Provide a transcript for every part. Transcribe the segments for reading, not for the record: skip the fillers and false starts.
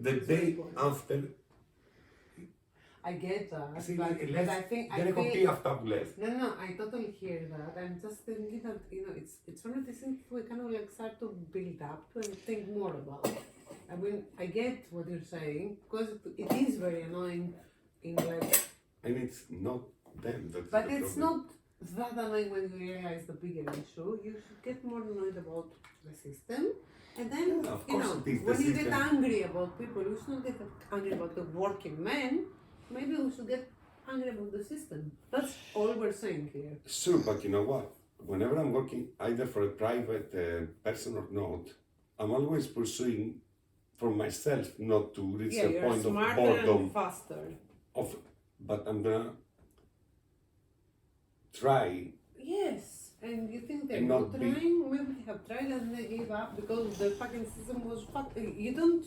the day after. I get that, See, but I think δεν έχω πει αυτά που λες. No, I totally hear that. I'm just thinking that it's one of these things we kind of like start to build up to and think more about. I mean, I get what you're saying because it is very annoying in like. And it's not them. But it's not that annoying when you realize the bigger issue. You should get more annoyed about the system. And then, when you get angry about people, you should not get angry about the working men. Maybe we should get angry about the system. That's all we're saying here. Sure, but you know what? Whenever I'm working either for a private person or not, I'm always pursuing for myself not to reach the point of boredom. And faster. But I'm gonna try. Yes, and you think they're not trying? Maybe they have tried and they gave up because the fucking system was fucking. You don't.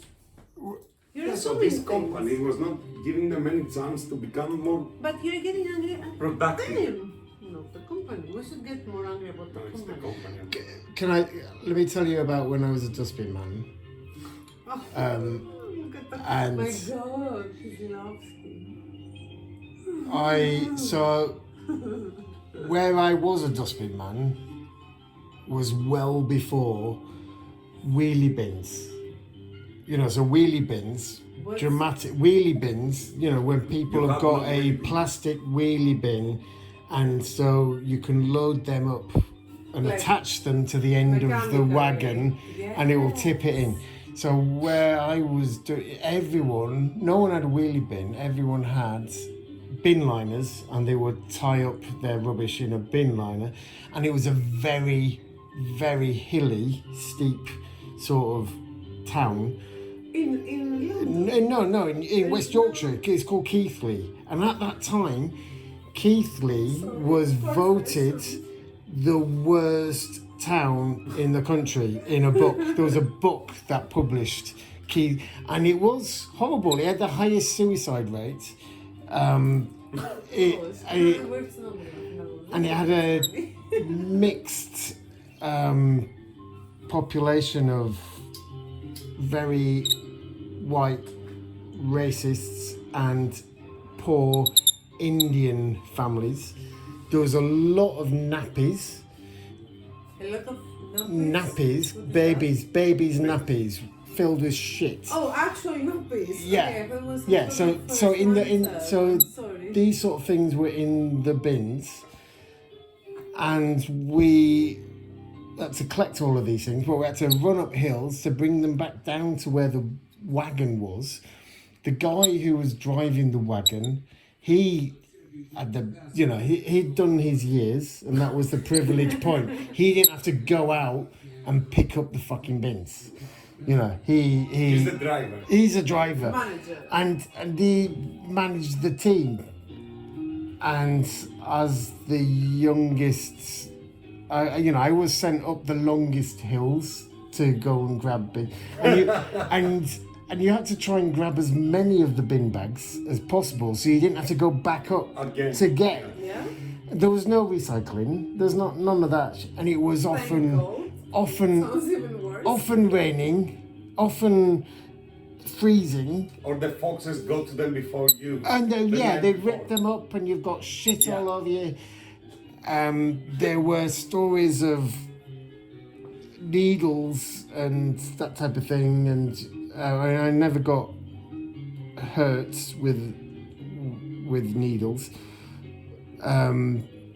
So this company was not giving them any chance to become more. But you're getting angry at productive. them, not the company. We should get more angry about the company. It's the company. Let me tell you about when I was a dustbin man. Look at that. And my God, he loves where I was a dustbin man was well before wheelie bins. So wheelie bins, dramatic wheelie bins, when people have got a plastic wheelie bin and so you can load them up and attach them to the end of the wagon and it will tip it in. So where I was no one had a wheelie bin, everyone had bin liners and they would tie up their rubbish in a bin liner and it was a very, very hilly, steep sort of town. In West Yorkshire, it's called Keighley. And at that time, Keighley was voted the worst town in the country in a book. There was a book that published and it was horrible. It had the highest suicide rate. And it had a mixed population of very white racists and poor Indian families. There was a lot of nappies. Nappies, babies nappies filled with shit. Oh, actual nappies. Yeah. So these sort of things were in the bins, and we had to collect all of these things, but we had to run up hills to bring them back down to where the wagon was. The guy who was driving the wagon, he had he'd done his years, and that was the privilege point. He didn't have to go out and pick up the fucking bins. He's the driver. He's a driver. Manager. And he managed the team. And as the youngest, I was sent up the longest hills to go and grab bin. And you had to try and grab as many of the bin bags as possible, so you didn't have to go back up again to get. Yeah. There was no recycling. There's none of that, and it was often raining, often freezing. Or the foxes go to them before you. And they rip them up, and you've got shit all over you. There were stories of needles and that type of thing, and I never got hurt with needles.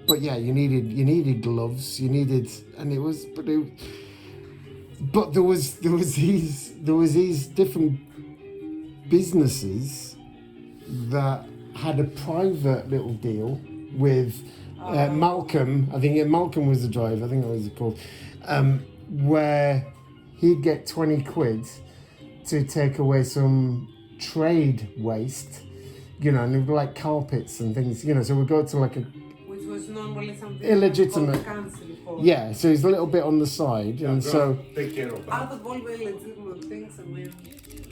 But yeah, you needed gloves. But there was these different businesses that had a private little deal with Malcolm. I think Malcolm was the driver. I think that was called. Where he'd get 20 quid to take away some trade waste, and it would be like carpets and things, so we'd go to like a... Which was normally something... illegitimate. Yeah, so he's a little bit on the side, and so... Take care of that. Out of all the legitimate things,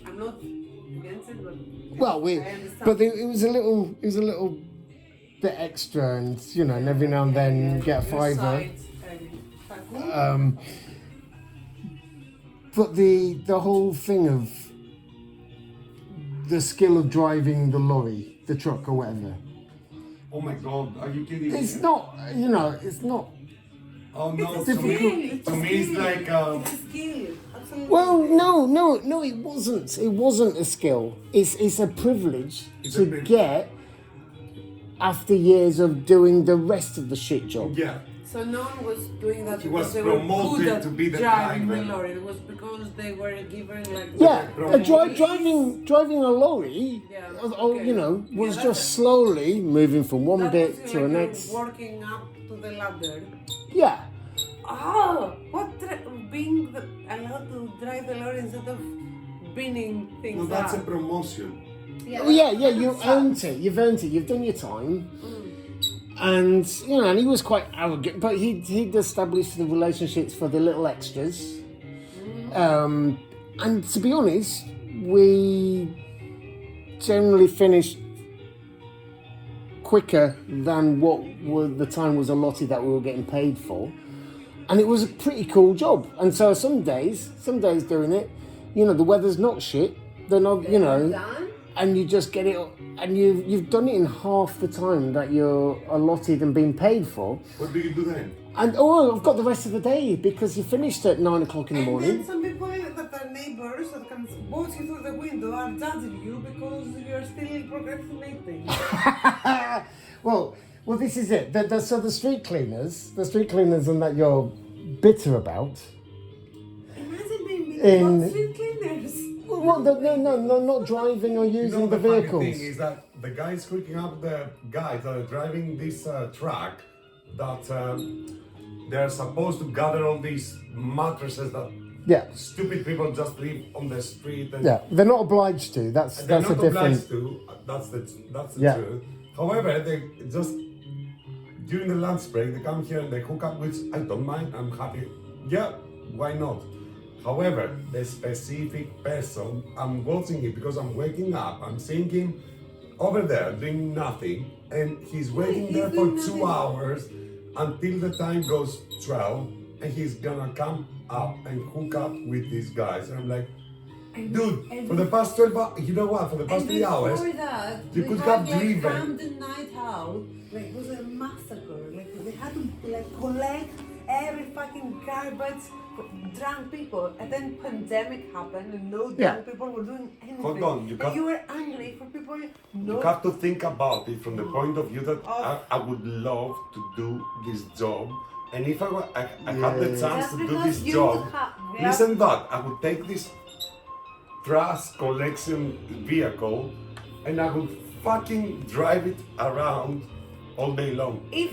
I'm not against it, but... Well, it was a little bit extra, and, and every now and then get a fiver. But the whole thing of the skill of driving the lorry, the truck or whatever. Oh my God, are you kidding me? It's not, you know, it's not. Oh no, It's a to me, skill. to me it's like It's a skill. Absolutely. Well, no, it wasn't. It wasn't a skill. It's a privilege to get after years of doing the rest of the shit job. yeah. So no one was doing that He because was they were promoted good at to be the driving the driver. lorry. It was because they were given like Yeah, promotions. driving a lorry, Yeah, you know, Yeah, was that's just it. slowly moving from one That bit was to the like next. working up to the ladder. Yeah, Oh, being allowed to drive the lorry instead of binning things No, that's a up. promotion. oh, yeah, you earned it. You've earned it. You've done your time. And you know, and he was quite arrogant, but he'd established the relationships for the little extras. And to be honest, we generally finished quicker than what the time was allotted that we were getting paid for, and it was a pretty cool job. And so some days doing it, you know, the weather's not shit. They're not, you know, Done? and you just get it, and you've done it in half the time that you're allotted and being paid for. What do you do then? And I've got the rest of the day because you finished at 9 o'clock in the And morning. then some people that are neighbors that can watch you through the window are judging you because you're still procrastinating. Well, this is it. So the street cleaners and that you're bitter about. Imagine being In- about street cleaners. Well, no, not driving or using the funny vehicles. thing is that the guys hooking up the guys that are driving this truck, that they're supposed to gather all these mattresses that Yeah, stupid people just leave on the street. And yeah. They're not obliged to. That's they're a not different. obliged to. That's the Yeah. truth. However, they just during the lunch break they come here and they hook up, which I don't mind. I'm happy. Yeah, why not? However, the specific person, I'm watching it because I'm waking up. I'm seeing him over there doing nothing, and he's waiting He's there for doing 2 nothing. hours until the time goes 12, and he's gonna come up and hook up with these guys. And I'm like, dude, and for the past 12 hours, you know what? For the past And 3 hours, before that, you we could had have like driven. Camden night out. Like it was a massacre. Like they had to like collect every fucking garbage for drunk people. And then pandemic happened and no drunk Yeah. people were doing anything. Hold on, you and got- you were angry for people. No. You have to think about it from the point of view that I would love to do this job. And if I had the chance Just to do because this you job, have- listen that, I would take this trash collection vehicle and I would fucking drive it around all day long. If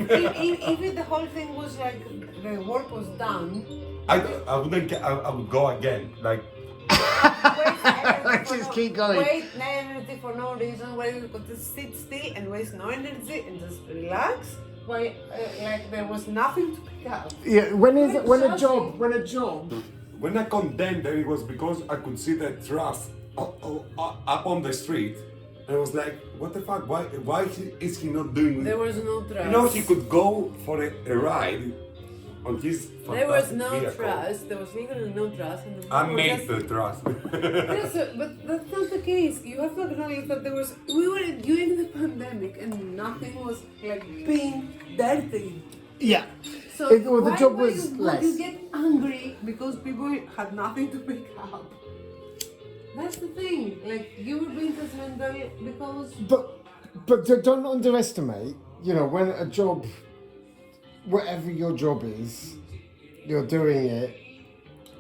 the whole thing was like the work was done, I wouldn't I would go again. Like, waste energy Let's for just no- keep going. Waste energy for no reason. Where you could just sit still and waste no energy and just relax. Why, like there was nothing to pick up. Yeah, when a Exhausting. job. when I condemned them, it was because I could see the trash up on the street. And I was like, what the fuck? Why is he not doing There was no trust. You know, he could go for a ride on his fantastic There was no vehicle. trust. There was literally no trust. And the I people made just- the trust. Yes, but that's not the case. You have to acknowledge that we were during the pandemic and nothing was like being dirty. Yeah. So Well, the why job would was you, less. Would you get angry because people had nothing to pick up? That's the thing. Like you were being judgmental because But don't underestimate. You know, when a job, whatever your job is, you're doing it,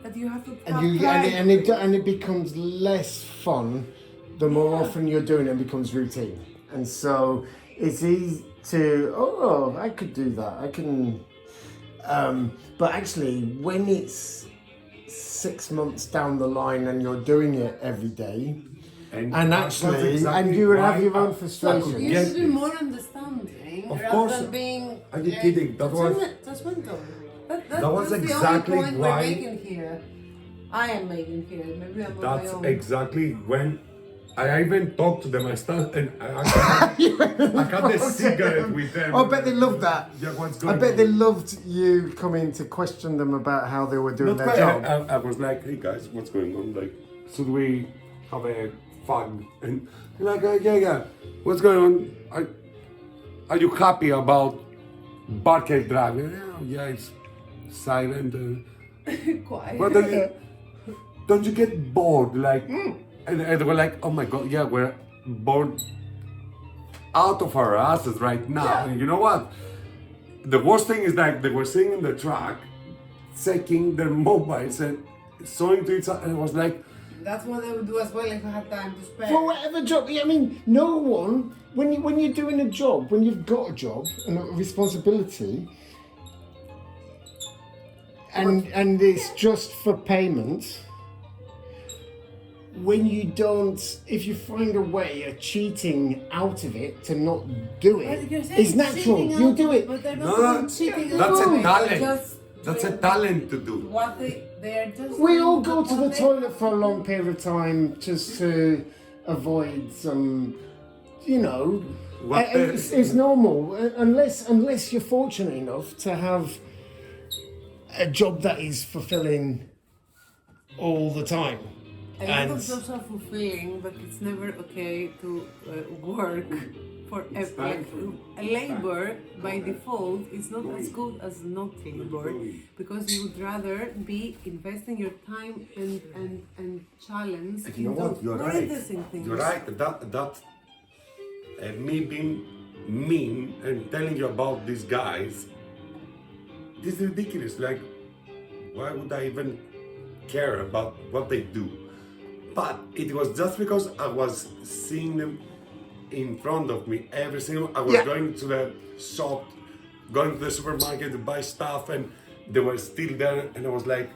that you have to. and it becomes less fun the more often you're doing it. It becomes routine, and so it's easy to I could do that. I can, but actually, when it's 6 months down the line and you're doing it every day, and that's actually, exactly and you would have why your own I frustrations. could You get should be it. more understanding Of rather course. than being. Are you kidding? That was- judgmental. That was that's exactly the only point why- we're making here. I am making here. Maybe I'm on my That's own. exactly when I even talked to them. I started and I had a cigarette with them. I bet they loved that. Yeah, what's I going bet on? they loved you coming to question them about how they were doing Not their quite. job. I was like, hey guys, what's going on? Like, should we have a fuck. And you're like, yeah. What's going on? Are you happy about Barker Drive? Yeah, it's silent. Quiet. But don't you get bored? Like, and they were like, oh my god, yeah, we're bored out of our asses right now. Yeah. And you know what? The worst thing is that they were sitting in the truck, checking their mobiles and showing to each other, and it was like, That's what I would do as well if I had time to spare. For whatever job, I mean, no one, when you're doing a job, when you've got a job and a responsibility, and it's just for payment, when you don't, if you find a way of cheating out of it to not do But it, you're saying it's natural. cheating You out do of it. But they're No, not cheating that's out a of it. talent. They're just that's a doing talent to do. What they're just. We doing all go to what the they- toilet for a long period of time just to avoid some, you know. What It's normal unless you're fortunate enough to have a job that is fulfilling all the time. A lot And of jobs are fulfilling, but it's never okay to work for like, labor by default is not as good as not labor, because you would rather be investing your time and challenge You know what? You're more right. interesting things. You're right. That me being mean and telling you about these guys, this is ridiculous. Like, why would I even care about what they do? But it was just because I was seeing them in front of me every single. I was Yeah. going to the shop, going to the supermarket to buy stuff, and they were still there, and I was like,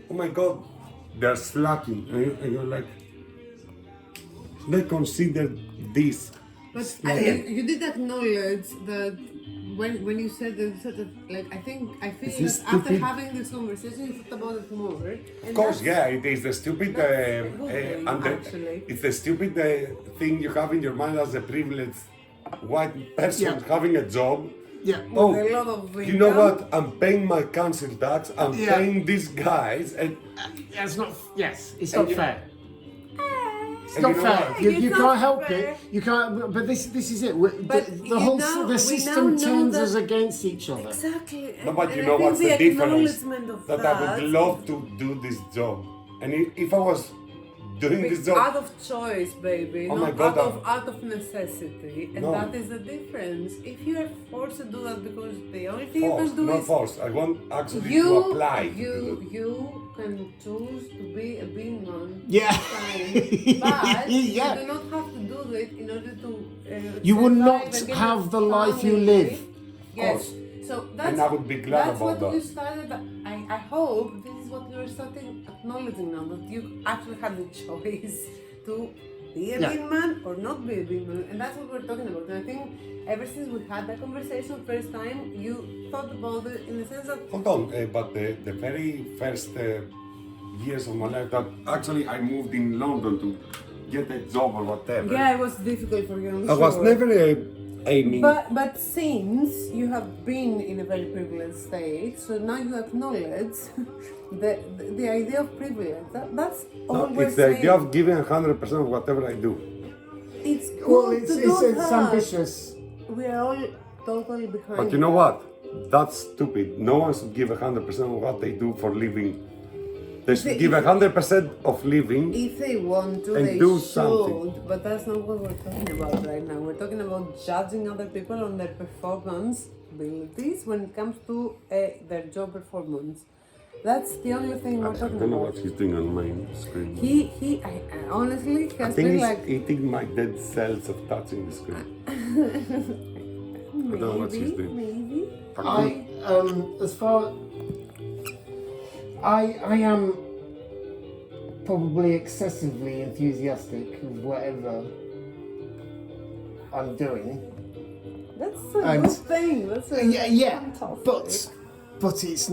oh my god, they're slacking, and you're like, they consider this. But slacking. you did acknowledge that when you said that sort of like I feel Is that this after stupid? having this conversation you thought about it more. Of course, yeah, it is the stupid, That's a good thing, actually. it's the stupid thing you have in your mind as a privileged white person Yeah. having a job. yeah, Oh, With a lot of you know income. what? I'm paying my council tax. I'm Yeah. paying these guys, and it's not. Yes, it's And not you- fair. It's and not you know fair. what? You It's can't not help fair. it. You can't. But this is it. But The you whole now- the we system now know turns that- us against each other. Exactly. No, but And you I know think what's the difference? acknowledgement of That I would love to do this job, and if I was doing this job, out of choice, baby, Oh my not God, out of necessity, and No. that is the difference. If you are forced to do that because the only thing you forced, can do not is forced. I want actually you to apply. to do it. you can choose to be a beanman. Yeah. Fine, but Yeah. you do not have to do it in order to. You will survive not and get have a the life you family. live. Yes. course. So that's, And I would be glad that's about what you that. started. I hope this is what you're starting acknowledging now, that you actually had the choice to be a Yeah. beanman or not be a beanman, and that's what we're talking about. And I think ever since we had that conversation first time, you thought about it in the sense that Hold on, but the very first years of my life that actually I moved in London to get a job or whatever. yeah, it was difficult for you. I'm I was sure. never aiming. But since you have been in a very privileged state, so now you acknowledge the idea of privilege. That's all No, we're it's the saying. idea of giving 100% of whatever I do. It's good Well, to do it's that. ambitious. We are all totally behind. But you know what? That's stupid. No one should give 100% of what they do for living. They should give 100% of living. If they want to, And they do should. something. But that's not what we're talking about right now. We're talking about judging other people on their performance abilities when it comes to their job performance. That's the only thing I we're talking don't know about. what he's doing on my screen. I honestly I has think been he's like eating my dead cells of touching the screen. I don't know what he's doing. maybe. As far I am probably excessively enthusiastic of whatever I'm doing. That's a And- good thing. That's a Yeah, fantastic. but it's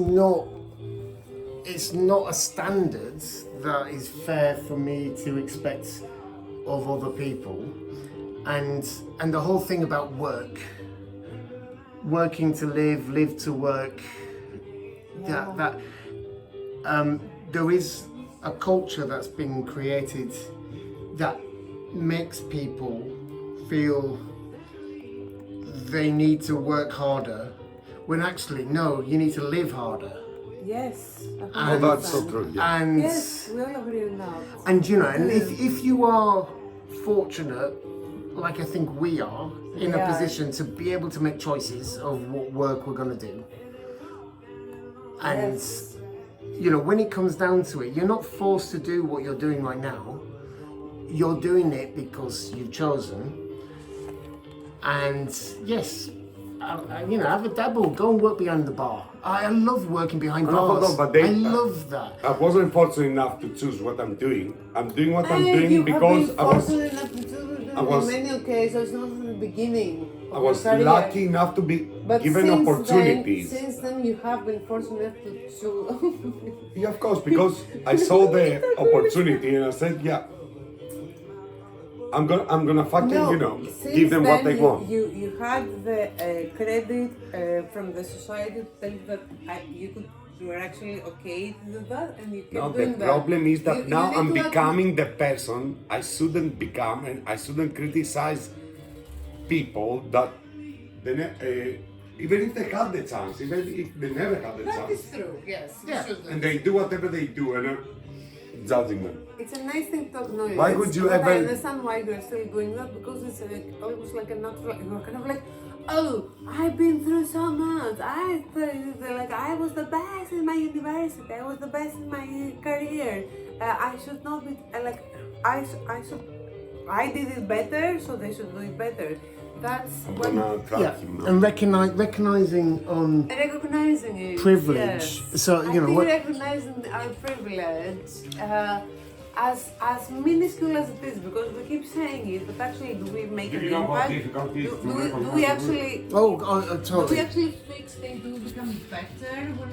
not a standard that is fair for me to expect of other people, and the whole thing about working to live to work, there is a culture that's been created that makes people feel they need to work harder, when actually, no, you need to live harder. Yes. Oh, that's so true. Yeah. And Yes, we all agree on that. and you know, and if you are fortunate, like I think we are, in a Yeah. position to be able to make choices of what work we're going to do, and Yes. you know, when it comes down to it, you're not forced to do what you're doing right now. You're doing it because you've chosen. And yes, you know, have a dabble. Go and work behind the bar. I love working behind No, hold bars. on, but they- I love that. I wasn't fortunate enough to choose what I'm doing. I'm doing what I'm And doing you because have I been was fortunate enough to do it I was- in many occasions, not from the beginning. I of was your career. lucky enough to be But given since opportunities. Then, since then, you have been fortunate enough to. Yeah, of course, because I saw the opportunity and I said, yeah, I'm gonna fucking since give them what then they you, want. You had the credit from the society to tell you that you were actually okay to do that, and you kept No, doing the that. problem is that You now need I'm to becoming the person I shouldn't become, and I shouldn't criticize people that they even if they had the chance, even if they never had the That chance, is true. Yes. you Yeah. shouldn't. and they do whatever they do, and are judging them. It's a nice thing to acknowledge. Why would you But ever- I understand why you're still doing that, because it's like almost like a natural. You're kind of like, oh, I've been through so much. I was the best in my university. I was the best in my career. I should not be I did it better, so they should do it better. That's I'm what. gonna track Yeah, him now. and recognizing on Recognizing it. privilege. Yes. So, you know, I think what- recognizing our privilege, as minuscule as it is, because we keep saying it, but actually, do we make Do an you know how impact? difficult it is to Do we recognize actually? oh, Do we totally. actually fix things? Do we become better when